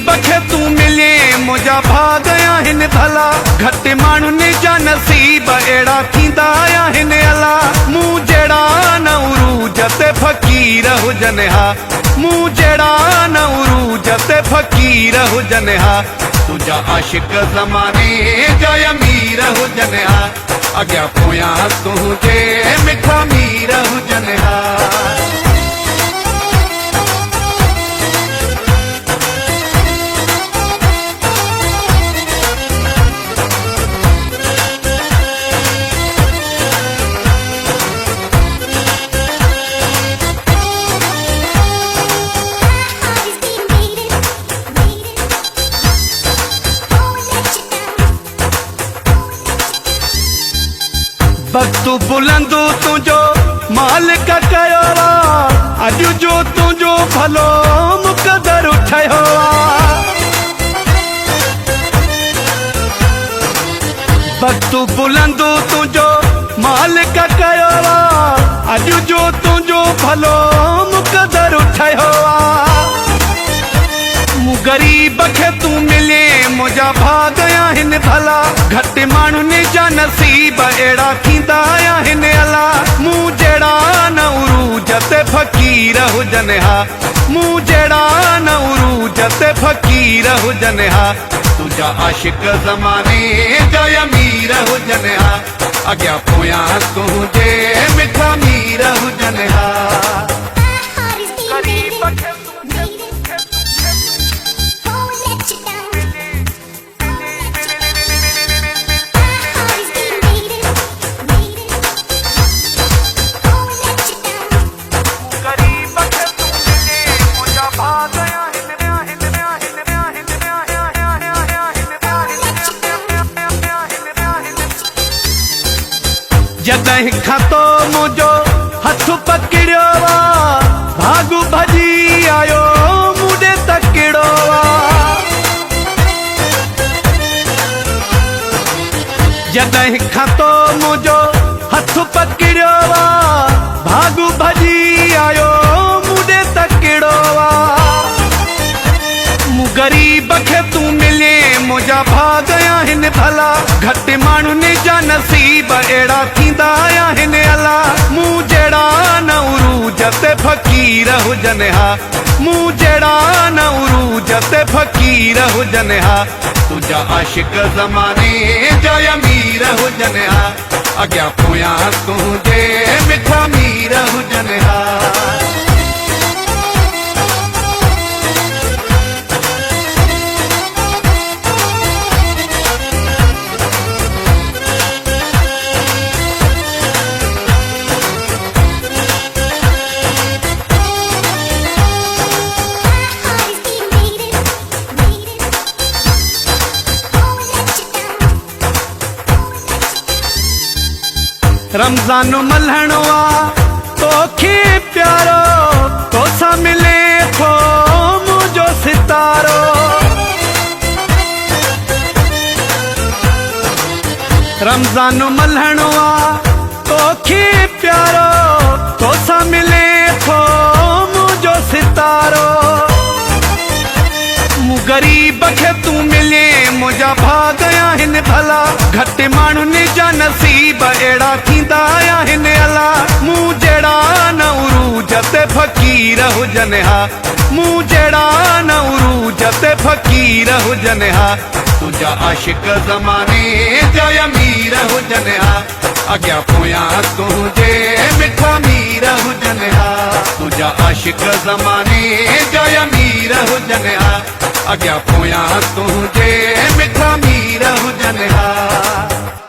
गरीब खे तू मिले मुझा भाग आहिनि भला घट माण्हुनि जा नसीब अहिड़ा थींदा आहिनि अला मूं जहिड़ा न उरूज ते फ़क़ीर हुजनि हा मूं जहिड़ा न उरूज ते फ़क़ीर हुजनि हा तुझा आशिक ज़माने जा अमीर हुजनि हा अॻियां पोयां तुंहिंजे मिठा मीर हुजनि हा वक़्तु बुलंदो तुझो मालिक कयो अज जो तुझो भलो मुक़दर ठहियो वक़्तु बुलंदो तुझो मालिक कयो अज जो तुझो भलो मुक़दर ठहियो मूं गरीब खे तू मिले मुझा भाग आहिनि भला घट माण्हुनि जा नसीब अहिड़ा थींदा आहिनि अला मूं जहिड़ा न उरूज ते फ़क़ीर हुजनि हा मूं जहिड़ा न उरूज ते फ़क़ीर हुजनि हा तुझा आशिक ज़माने जा अमीर हुजनि हा अॻियां पोयां तुंहिंजे मिठा मीर हुजनि हा जॾहिं खां तो मुंहिंजो हथ पकड़ियो भागु भॼी आयो मूं तकिड़ो जॾहिं खां तो मुंहिंजो हथ पकड़ियो भागु भॼी आयो मूं तकिड़ो मूं गरीब खे तू मिले मुझा भाग आहिनि भला घट माण्हुनि जा नसीब अहिड़ा थींदा आहिनि अला मूं जहिड़ा न उरूज ते फ़क़ीर हुजनि हा मूं जहिड़ा न उरूज ते फ़क़ीर हुजनि हा तुझा आशिक ज़माने जा अमीर हुजनि हा अॻियां पोयां तुंहिंजे मिठा मीर हुजनि हा रमज़ान मल्हणो तोखे प्यारो तोसां मिले थो मुंहिंजो सितारो रमज़ान मल्हणो तोखे प्यारो तोसां मिले थो मुंहिंजो सितारो मूं गरीब खे तू मिले मुझा भाग आहिनि भला घट माण्हुनि जा नसीब अहिड़ा थींदा आहिनि अला मूं जहिड़ा न उरूज ते फ़क़ीर हुजनि हा मूं जहिड़ा न उरूज ते फ़क़ीर हुजनि हा तुझा आशिक ज़माने जा अमीर हुजनि हा अॻियां पोयां तुंहिंजे मिठा मीर हुजनि हा तुझा आशिक ज़माने जा अमीर हुजनि हा अॻियां पोयां तुंहिंजे मिठा मीर हुजनि हा।